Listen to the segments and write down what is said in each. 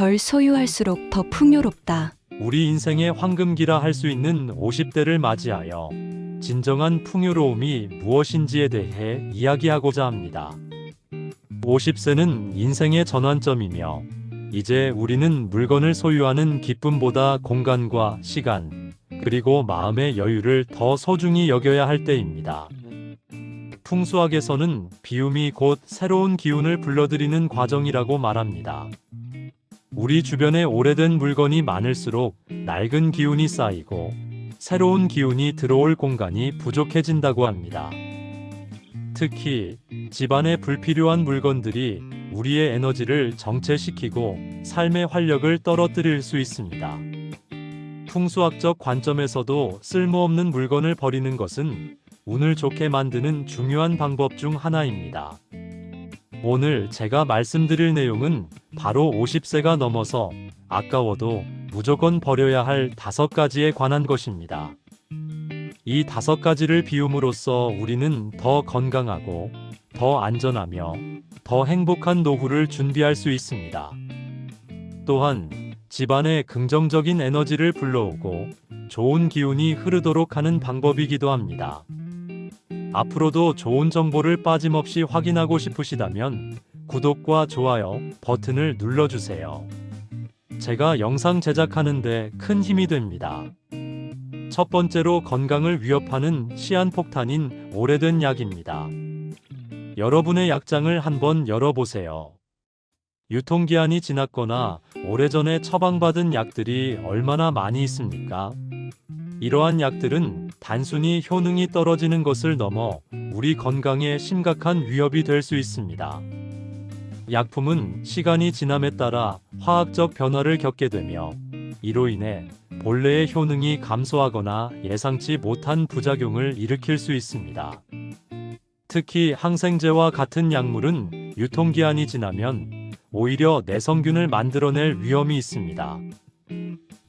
덜 소유할수록 더 풍요롭다. 우리 인생의 황금기라 할 수 있는 50대를 맞이하여 진정한 풍요로움이 무엇인지에 대해 이야기하고자 합니다. 50세는 인생의 전환점이며 이제 우리는 물건을 소유하는 기쁨보다 공간과 시간, 그리고 마음의 여유를 더 소중히 여겨야 할 때입니다. 풍수학에서는 비움이 곧 새로운 기운을 불러들이는 과정이라고 말합니다. 우리 주변에 오래된 물건이 많을수록 낡은 기운이 쌓이고 새로운 기운이 들어올 공간이 부족해진다고 합니다. 특히 집안에 불필요한 물건들이 우리의 에너지를 정체시키고 삶의 활력을 떨어뜨릴 수 있습니다. 풍수학적 관점에서도 쓸모없는 물건을 버리는 것은 운을 좋게 만드는 중요한 방법 중 하나입니다. 오늘 제가 말씀드릴 내용은 바로 50세가 넘어서 아까워도 무조건 버려야 할 5가지에 관한 것입니다. 이 5가지를 비움으로써 우리는 더 건강하고 더 안전하며 더 행복한 노후를 준비할 수 있습니다. 또한 집안에 긍정적인 에너지를 불러오고 좋은 기운이 흐르도록 하는 방법이기도 합니다. 앞으로도 좋은 정보를 빠짐없이 확인하고 싶으시다면 구독과 좋아요 버튼을 눌러주세요. 제가 영상 제작하는데 큰 힘이 됩니다. 첫 번째로 건강을 위협하는 시한폭탄인 오래된 약입니다. 여러분의 약장을 한번 열어보세요. 유통기한이 지났거나 오래전에 처방받은 약들이 얼마나 많이 있습니까? 이러한 약들은 단순히 효능이 떨어지는 것을 넘어 우리 건강에 심각한 위협이 될 수 있습니다. 약품은 시간이 지남에 따라 화학적 변화를 겪게 되며 이로 인해 본래의 효능이 감소하거나 예상치 못한 부작용을 일으킬 수 있습니다. 특히 항생제와 같은 약물은 유통기한이 지나면 오히려 내성균을 만들어낼 위험이 있습니다.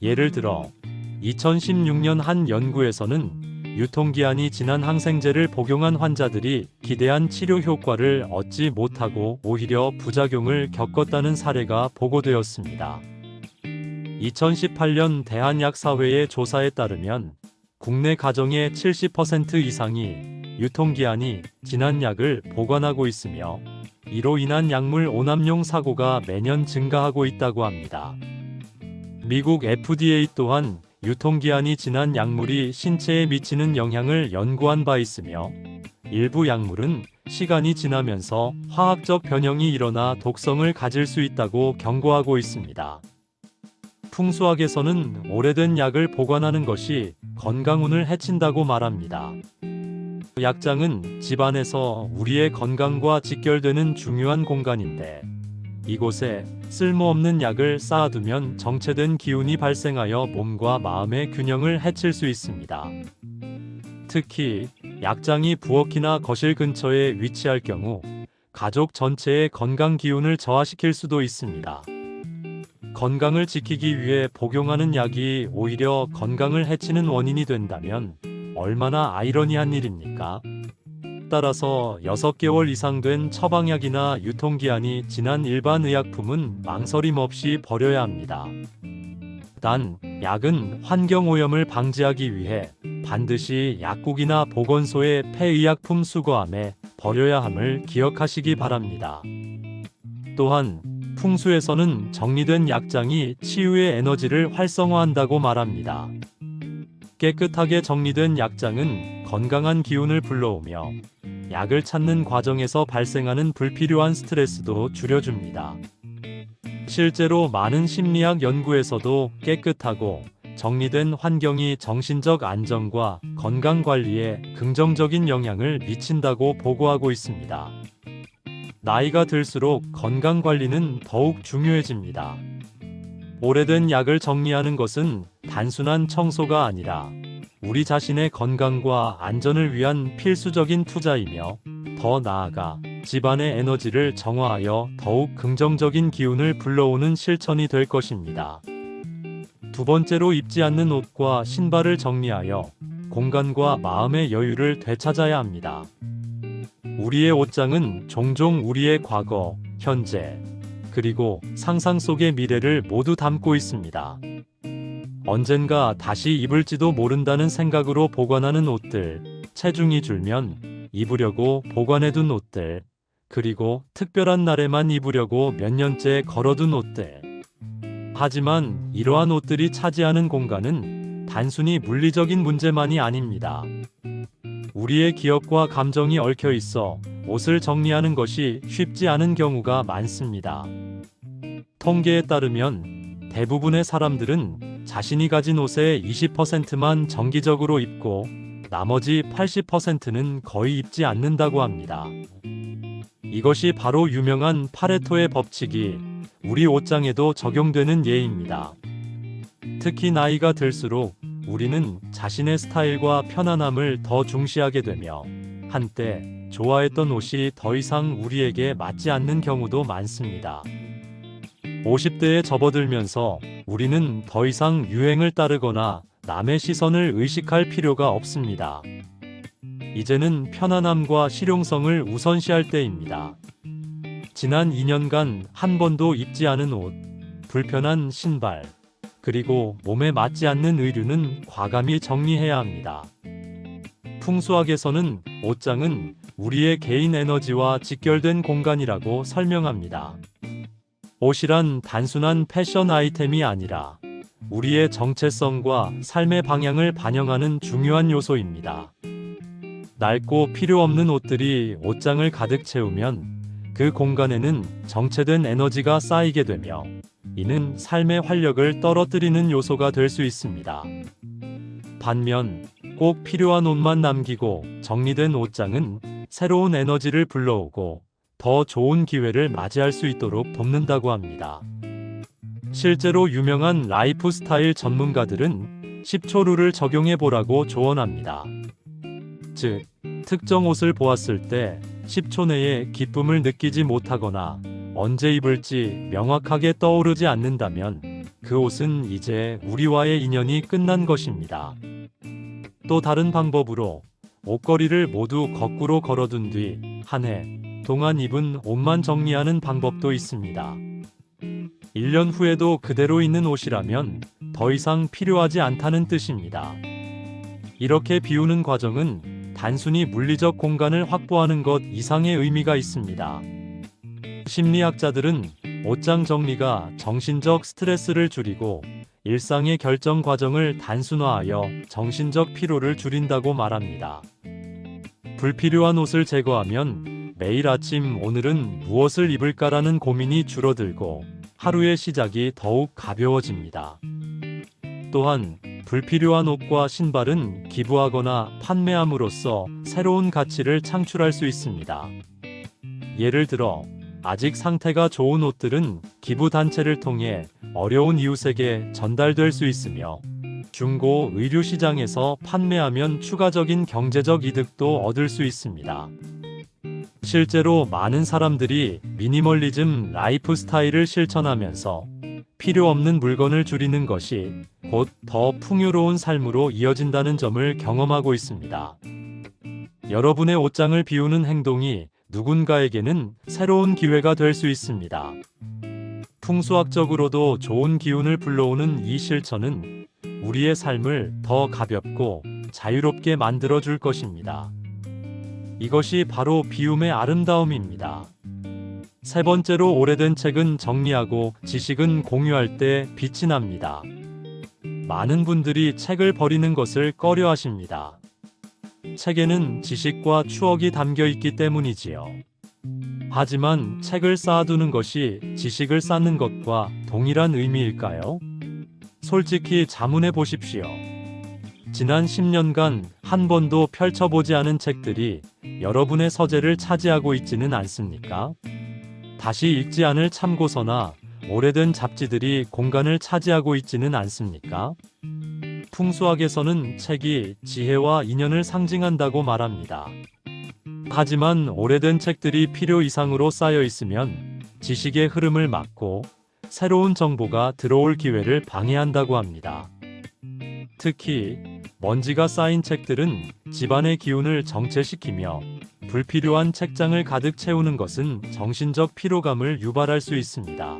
예를 들어 2016년 한 연구에서는 유통기한이 지난 항생제를 복용한 환자들이 기대한 치료 효과를 얻지 못하고 오히려 부작용을 겪었다는 사례가 보고되었습니다. 2018년 대한약사회의 조사에 따르면 국내 가정의 70% 이상이 유통기한이 지난 약을 보관하고 있으며 이로 인한 약물 오남용 사고가 매년 증가하고 있다고 합니다. 미국 FDA 또한 유통기한이 지난 약물이 신체에 미치는 영향을 연구한 바 있으며 일부 약물은 시간이 지나면서 화학적 변형이 일어나 독성을 가질 수 있다고 경고하고 있습니다. 풍수학에서는 오래된 약을 보관하는 것이 건강운을 해친다고 말합니다. 약장은 집안에서 우리의 건강과 직결되는 중요한 공간인데 이곳에 쓸모없는 약을 쌓아두면 정체된 기운이 발생하여 몸과 마음의 균형을 해칠 수 있습니다. 특히 약장이 부엌이나 거실 근처에 위치할 경우 가족 전체의 건강 기운을 저하시킬 수도 있습니다. 건강을 지키기 위해 복용하는 약이 오히려 건강을 해치는 원인이 된다면 얼마나 아이러니한 일입니까? 따라서 6개월 이상 된 처방약이나 유통기한이 지난 일반 의약품은 망설임 없이 버려야 합니다. 단, 약은 환경오염을 방지하기 위해 반드시 약국이나 보건소의 폐의약품 수거함에 버려야 함을 기억하시기 바랍니다. 또한 풍수에서는 정리된 약장이 치유의 에너지를 활성화한다고 말합니다. 깨끗하게 정리된 약장은 건강한 기운을 불러오며 약을 찾는 과정에서 발생하는 불필요한 스트레스도 줄여줍니다. 실제로 많은 심리학 연구에서도 깨끗하고 정리된 환경이 정신적 안정과 건강 관리에 긍정적인 영향을 미친다고 보고하고 있습니다. 나이가 들수록 건강 관리는 더욱 중요해집니다. 오래된 약을 정리하는 것은 단순한 청소가 아니라 우리 자신의 건강과 안전을 위한 필수적인 투자이며 더 나아가 집안의 에너지를 정화하여 더욱 긍정적인 기운을 불러오는 실천이 될 것입니다. 두 번째로 입지 않는 옷과 신발을 정리하여 공간과 마음의 여유를 되찾아야 합니다. 우리의 옷장은 종종 우리의 과거, 현재, 그리고 상상 속의 미래를 모두 담고 있습니다. 언젠가 다시 입을지도 모른다는 생각으로 보관하는 옷들, 체중이 줄면 입으려고 보관해둔 옷들, 그리고 특별한 날에만 입으려고 몇 년째 걸어둔 옷들. 하지만 이러한 옷들이 차지하는 공간은 단순히 물리적인 문제만이 아닙니다. 우리의 기억과 감정이 얽혀 있어 옷을 정리하는 것이 쉽지 않은 경우가 많습니다. 통계에 따르면 대부분의 사람들은 자신이 가진 옷의 20%만 정기적으로 입고 나머지 80%는 거의 입지 않는다고 합니다. 이것이 바로 유명한 파레토의 법칙이 우리 옷장에도 적용되는 예입니다. 특히 나이가 들수록 우리는 자신의 스타일과 편안함을 더 중시하게 되며 한때 좋아했던 옷이 더 이상 우리에게 맞지 않는 경우도 많습니다. 50대에 접어들면서 우리는 더 이상 유행을 따르거나 남의 시선을 의식할 필요가 없습니다. 이제는 편안함과 실용성을 우선시할 때입니다. 지난 2년간 한 번도 입지 않은 옷, 불편한 신발, 그리고 몸에 맞지 않는 의류는 과감히 정리해야 합니다. 풍수학에서는 옷장은 우리의 개인 에너지와 직결된 공간이라고 설명합니다. 옷이란 단순한 패션 아이템이 아니라 우리의 정체성과 삶의 방향을 반영하는 중요한 요소입니다. 낡고 필요 없는 옷들이 옷장을 가득 채우면 그 공간에는 정체된 에너지가 쌓이게 되며 이는 삶의 활력을 떨어뜨리는 요소가 될 수 있습니다. 반면 꼭 필요한 옷만 남기고 정리된 옷장은 새로운 에너지를 불러오고 더 좋은 기회를 맞이할 수 있도록 돕는다고 합니다. 실제로 유명한 라이프 스타일 전문가들은 10초 룰을 적용해 보라고 조언합니다. 즉, 특정 옷을 보았을 때 10초 내에 기쁨을 느끼지 못하거나 언제 입을지 명확하게 떠오르지 않는다면 그 옷은 이제 우리와의 인연이 끝난 것입니다. 또 다른 방법으로 옷걸이를 모두 거꾸로 걸어둔 뒤 한 해 동안 입은 옷만 정리하는 방법도 있습니다. 1년 후에도 그대로 있는 옷이라면 더 이상 필요하지 않다는 뜻입니다. 이렇게 비우는 과정은 단순히 물리적 공간을 확보하는 것 이상의 의미가 있습니다. 심리학자들은 옷장 정리가 정신적 스트레스를 줄이고 일상의 결정 과정을 단순화하여 정신적 피로를 줄인다고 말합니다. 불필요한 옷을 제거하면 매일 아침 오늘은 무엇을 입을까라는 고민이 줄어들고 하루의 시작이 더욱 가벼워집니다. 또한 불필요한 옷과 신발은 기부하거나 판매함으로써 새로운 가치를 창출할 수 있습니다. 예를 들어 아직 상태가 좋은 옷들은 기부 단체를 통해 어려운 이웃에게 전달될 수 있으며 중고 의류 시장에서 판매하면 추가적인 경제적 이득도 얻을 수 있습니다. 실제로 많은 사람들이 미니멀리즘 라이프 스타일을 실천하면서 필요 없는 물건을 줄이는 것이 곧 더 풍요로운 삶으로 이어진다는 점을 경험하고 있습니다. 여러분의 옷장을 비우는 행동이 누군가에게는 새로운 기회가 될 수 있습니다. 풍수학적으로도 좋은 기운을 불러오는 이 실천은 우리의 삶을 더 가볍고 자유롭게 만들어줄 것입니다. 이것이 바로 비움의 아름다움입니다. 세 번째로 오래된 책은 정리하고 지식은 공유할 때 빛이 납니다. 많은 분들이 책을 버리는 것을 꺼려 하십니다. 책에는 지식과 추억이 담겨 있기 때문이지요. 하지만 책을 쌓아두는 것이 지식을 쌓는 것과 동일한 의미일까요? 솔직히 자문해 보십시오. 지난 10년간 한 번도 펼쳐보지 않은 책들이 여러분의 서재를 차지하고 있지는 않습니까? 다시 읽지 않을 참고서나 오래된 잡지들이 공간을 차지하고 있지는 않습니까? 풍수학에서는 책이 지혜와 인연을 상징한다고 말합니다. 하지만 오래된 책들이 필요 이상으로 쌓여 있으면 지식의 흐름을 막고 새로운 정보가 들어올 기회를 방해한다고 합니다. 특히 먼지가 쌓인 책들은 집안의 기운을 정체시키며 불필요한 책장을 가득 채우는 것은 정신적 피로감을 유발할 수 있습니다.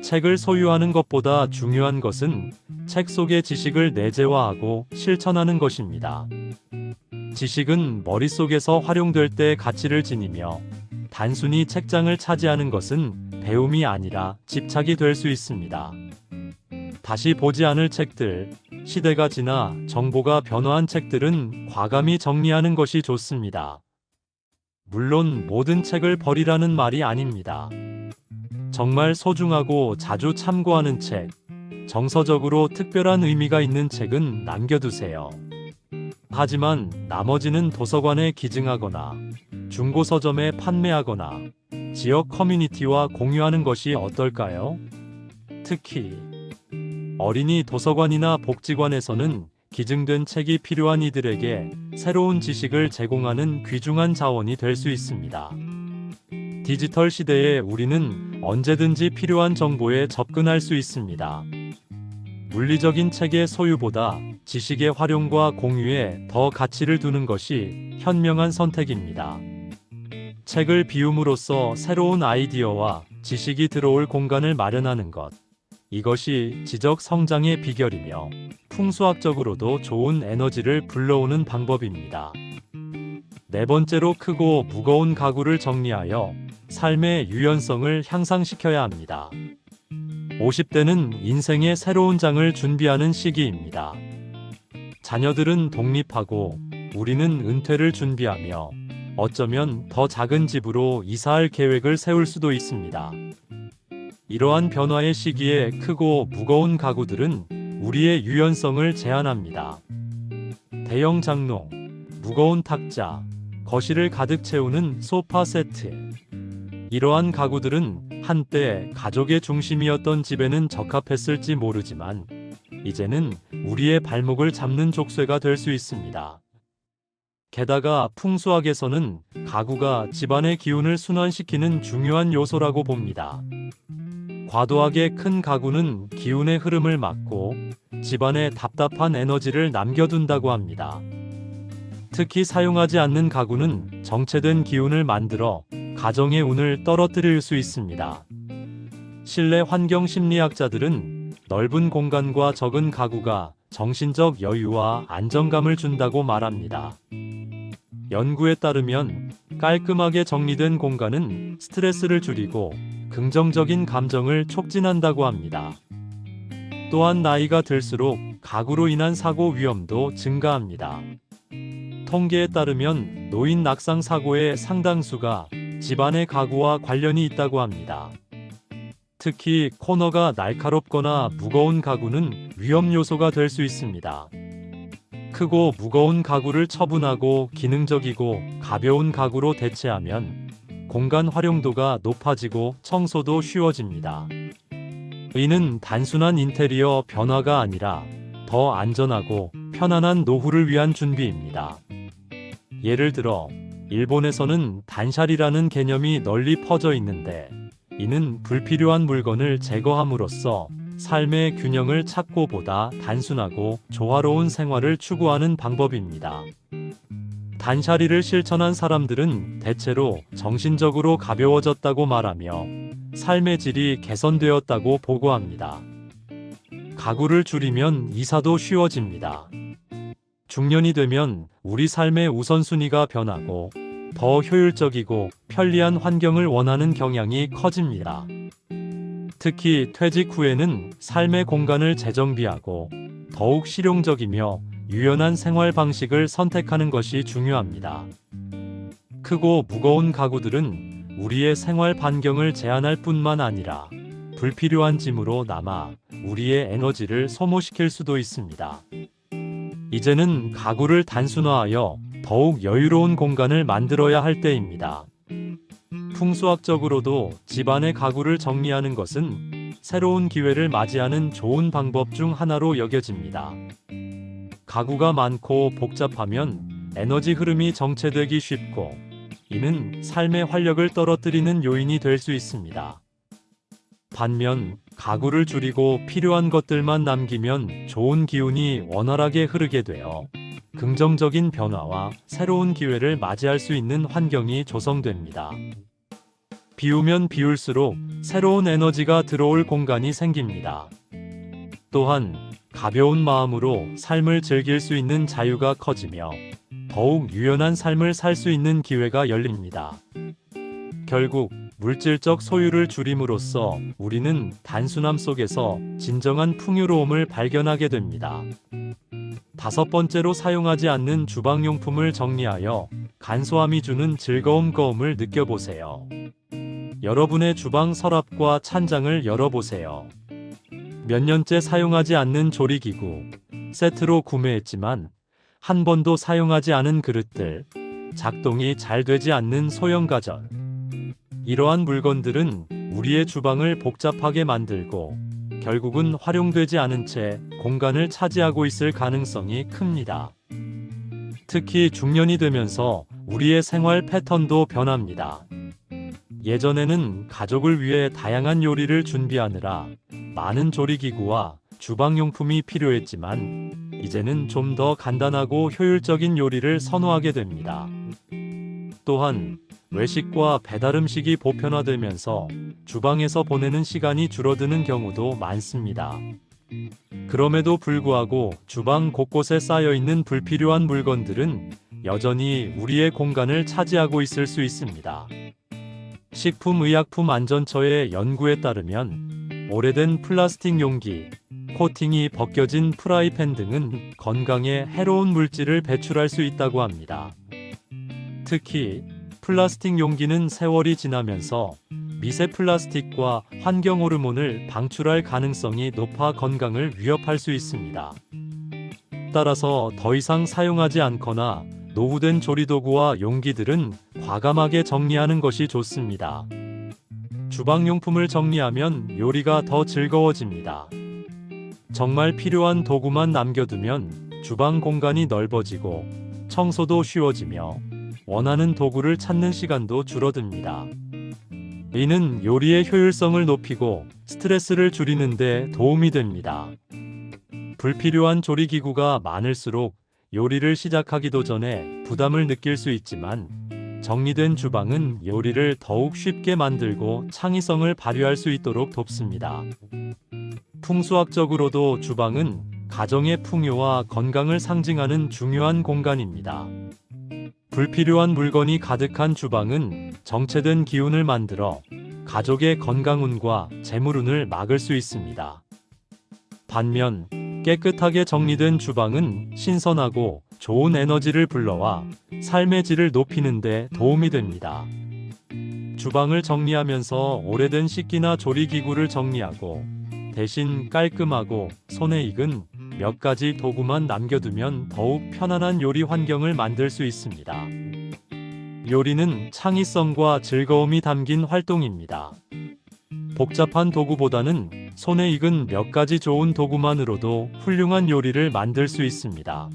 책을 소유하는 것보다 중요한 것은 책 속의 지식을 내재화하고 실천하는 것입니다. 지식은 머릿속에서 활용될 때 가치를 지니며 단순히 책장을 차지하는 것은 배움이 아니라 집착이 될 수 있습니다. 다시 보지 않을 책들, 시대가 지나 정보가 변화한 책들은 과감히 정리하는 것이 좋습니다. 물론 모든 책을 버리라는 말이 아닙니다. 정말 소중하고 자주 참고하는 책, 정서적으로 특별한 의미가 있는 책은 남겨두세요. 하지만 나머지는 도서관에 기증하거나 중고 서점에 판매하거나 지역 커뮤니티와 공유하는 것이 어떨까요? 특히 어린이 도서관이나 복지관에서는 기증된 책이 필요한 이들에게 새로운 지식을 제공하는 귀중한 자원이 될 수 있습니다. 디지털 시대에 우리는 언제든지 필요한 정보에 접근할 수 있습니다. 물리적인 책의 소유보다 지식의 활용과 공유에 더 가치를 두는 것이 현명한 선택입니다. 책을 비움으로써 새로운 아이디어와 지식이 들어올 공간을 마련하는 것. 이것이 지적 성장의 비결이며 풍수학적으로도 좋은 에너지를 불러오는 방법입니다. 네 번째로, 크고 무거운 가구를 정리하여 삶의 유연성을 향상시켜야 합니다. 50대는 인생의 새로운 장을 준비하는 시기입니다. 자녀들은 독립하고 우리는 은퇴를 준비하며 어쩌면 더 작은 집으로 이사할 계획을 세울 수도 있습니다. 이러한 변화의 시기에 크고 무거운 가구들은 우리의 유연성을 제한합니다. 대형 장롱, 무거운 탁자, 거실을 가득 채우는 소파 세트. 이러한 가구들은 한때 가족의 중심이었던 집에는 적합했을지 모르지만 이제는 우리의 발목을 잡는 족쇄가 될 수 있습니다. 게다가 풍수학에서는 가구가 집안의 기운을 순환시키는 중요한 요소라고 봅니다. 과도하게 큰 가구는 기운의 흐름을 막고 집안에 답답한 에너지를 남겨둔다고 합니다. 특히 사용하지 않는 가구는 정체된 기운을 만들어 가정의 운을 떨어뜨릴 수 있습니다. 실내 환경 심리학자들은 넓은 공간과 적은 가구가 정신적 여유와 안정감을 준다고 말합니다. 연구에 따르면 깔끔하게 정리된 공간은 스트레스를 줄이고 긍정적인 감정을 촉진한다고 합니다. 또한 나이가 들수록 가구로 인한 사고 위험도 증가합니다. 통계에 따르면 노인 낙상 사고의 상당수가 집안의 가구와 관련이 있다고 합니다. 특히 코너가 날카롭거나 무거운 가구는 위험 요소가 될 수 있습니다. 크고 무거운 가구를 처분하고 기능적이고 가벼운 가구로 대체하면 공간 활용도가 높아지고 청소도 쉬워집니다. 이는 단순한 인테리어 변화가 아니라 더 안전하고 편안한 노후를 위한 준비입니다. 예를 들어 일본에서는 단샤리라는 개념이 널리 퍼져 있는데 이는 불필요한 물건을 제거함으로써 삶의 균형을 찾고보다 단순하고 조화로운 생활을 추구하는 방법입니다. 단샤리를 실천한 사람들은 대체로 정신적으로 가벼워졌다고 말하며 삶의 질이 개선되었다고 보고합니다. 가구를 줄이면 이사도 쉬워집니다. 중년이 되면 우리 삶의 우선순위가 변하고 더 효율적이고 편리한 환경을 원하는 경향이 커집니다. 특히 퇴직 후에는 삶의 공간을 재정비하고 더욱 실용적이며 유연한 생활 방식을 선택하는 것이 중요합니다. 크고 무거운 가구들은 우리의 생활 반경을 제한할 뿐만 아니라 불필요한 짐으로 남아 우리의 에너지를 소모시킬 수도 있습니다. 이제는 가구를 단순화하여 더욱 여유로운 공간을 만들어야 할 때입니다. 풍수학적으로도 집안의 가구를 정리하는 것은 새로운 기회를 맞이하는 좋은 방법 중 하나로 여겨집니다. 가구가 많고 복잡하면 에너지 흐름이 정체되기 쉽고 이는 삶의 활력을 떨어뜨리는 요인이 될 수 있습니다. 반면 가구를 줄이고 필요한 것들만 남기면 좋은 기운이 원활하게 흐르게 되어 긍정적인 변화와 새로운 기회를 맞이할 수 있는 환경이 조성됩니다. 비우면 비울수록 새로운 에너지가 들어올 공간이 생깁니다. 또한 가벼운 마음으로 삶을 즐길 수 있는 자유가 커지며 더욱 유연한 삶을 살 수 있는 기회가 열립니다. 결국 물질적 소유를 줄임으로써 우리는 단순함 속에서 진정한 풍요로움을 발견하게 됩니다. 5번째로 사용하지 않는 주방용품을 정리하여 간소함이 주는 즐거움을 느껴보세요. 여러분의 주방 서랍과 찬장을 열어보세요. 몇 년째 사용하지 않는 조리기구, 세트로 구매했지만 한 번도 사용하지 않은 그릇들, 작동이 잘 되지 않는 소형 가전. 이러한 물건들은 우리의 주방을 복잡하게 만들고 결국은 활용되지 않은 채 공간을 차지하고 있을 가능성이 큽니다. 특히 중년이 되면서 우리의 생활 패턴도 변합니다. 예전에는 가족을 위해 다양한 요리를 준비하느라 많은 조리기구와 주방용품이 필요했지만 이제는 좀 더 간단하고 효율적인 요리를 선호하게 됩니다. 또한 외식과 배달 음식이 보편화되면서 주방에서 보내는 시간이 줄어드는 경우도 많습니다. 그럼에도 불구하고 주방 곳곳에 쌓여있는 불필요한 물건들은 여전히 우리의 공간을 차지하고 있을 수 있습니다. 식품의약품안전처의 연구에 따르면 오래된 플라스틱 용기, 코팅이 벗겨진 프라이팬 등은 건강에 해로운 물질을 배출할 수 있다고 합니다. 특히 플라스틱 용기는 세월이 지나면서 미세 플라스틱과 환경 호르몬을 방출할 가능성이 높아 건강을 위협할 수 있습니다. 따라서 더 이상 사용하지 않거나 노후된 조리도구와 용기들은 과감하게 정리하는 것이 좋습니다. 주방용품을 정리하면 요리가 더 즐거워집니다. 정말 필요한 도구만 남겨두면 주방 공간이 넓어지고 청소도 쉬워지며 원하는 도구를 찾는 시간도 줄어듭니다. 이는 요리의 효율성을 높이고 스트레스를 줄이는 데 도움이 됩니다. 불필요한 조리기구가 많을수록 요리를 시작하기도 전에 부담을 느낄 수 있지만 정리된 주방은 요리를 더욱 쉽게 만들고 창의성을 발휘할 수 있도록 돕습니다. 풍수학적으로도 주방은 가정의 풍요와 건강을 상징하는 중요한 공간입니다. 불필요한 물건이 가득한 주방은 정체된 기운을 만들어 가족의 건강운과 재물운을 막을 수 있습니다. 반면 깨끗하게 정리된 주방은 신선하고 좋은 에너지를 불러와 삶의 질을 높이는 데 도움이 됩니다. 주방을 정리하면서 오래된 식기나 조리기구를 정리하고 대신 깔끔하고 손에 익은 몇 가지 도구만 남겨두면 더욱 편안한 요리 환경을 만들 수 있습니다. 요리는 창의성과 즐거움이 담긴 활동입니다. 복잡한 도구보다는 손에 익은 몇 가지 좋은 도구만으로도 훌륭한 요리를 만들 수 있습니다.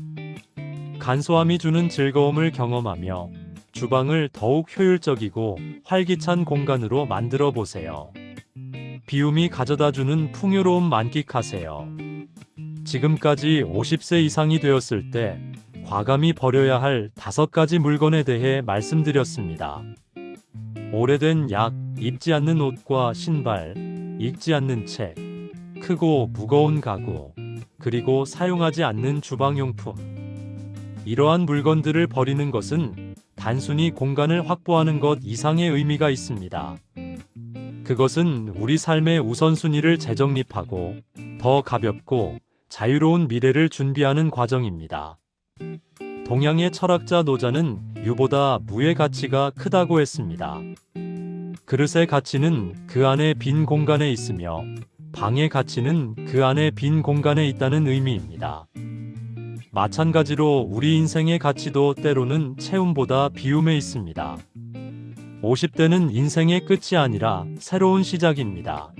간소함이 주는 즐거움을 경험하며 주방을 더욱 효율적이고 활기찬 공간으로 만들어 보세요. 비움이 가져다주는 풍요로움 만끽하세요. 지금까지 50세 이상이 되었을 때 과감히 버려야 할 5가지 물건에 대해 말씀드렸습니다. 오래된 약, 입지 않는 옷과 신발, 읽지 않는 책, 크고 무거운 가구, 그리고 사용하지 않는 주방용품. 이러한 물건들을 버리는 것은 단순히 공간을 확보하는 것 이상의 의미가 있습니다. 그것은 우리 삶의 우선순위를 재정립하고 더 가볍고 자유로운 미래를 준비하는 과정입니다. 동양의 철학자 노자는 유보다 무의 가치가 크다고 했습니다. 그릇의 가치는 그 안에 빈 공간에 있으며 방의 가치는 그 안에 빈 공간에 있다는 의미입니다. 마찬가지로 우리 인생의 가치도 때로는 채움보다 비움에 있습니다. 50대는 인생의 끝이 아니라 새로운 시작입니다.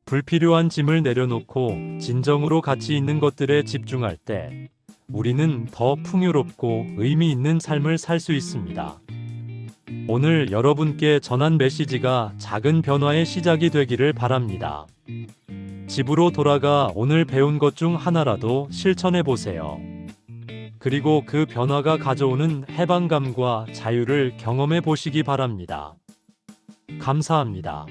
불필요한 짐을 내려놓고 진정으로 가치 있는 것들에 집중할 때 우리는 더 풍요롭고 의미 있는 삶을 살 수 있습니다. 오늘 여러분께 전한 메시지가 작은 변화의 시작이 되기를 바랍니다. 집으로 돌아가 오늘 배운 것 중 하나라도 실천해 보세요. 그리고 그 변화가 가져오는 해방감과 자유를 경험해 보시기 바랍니다. 감사합니다.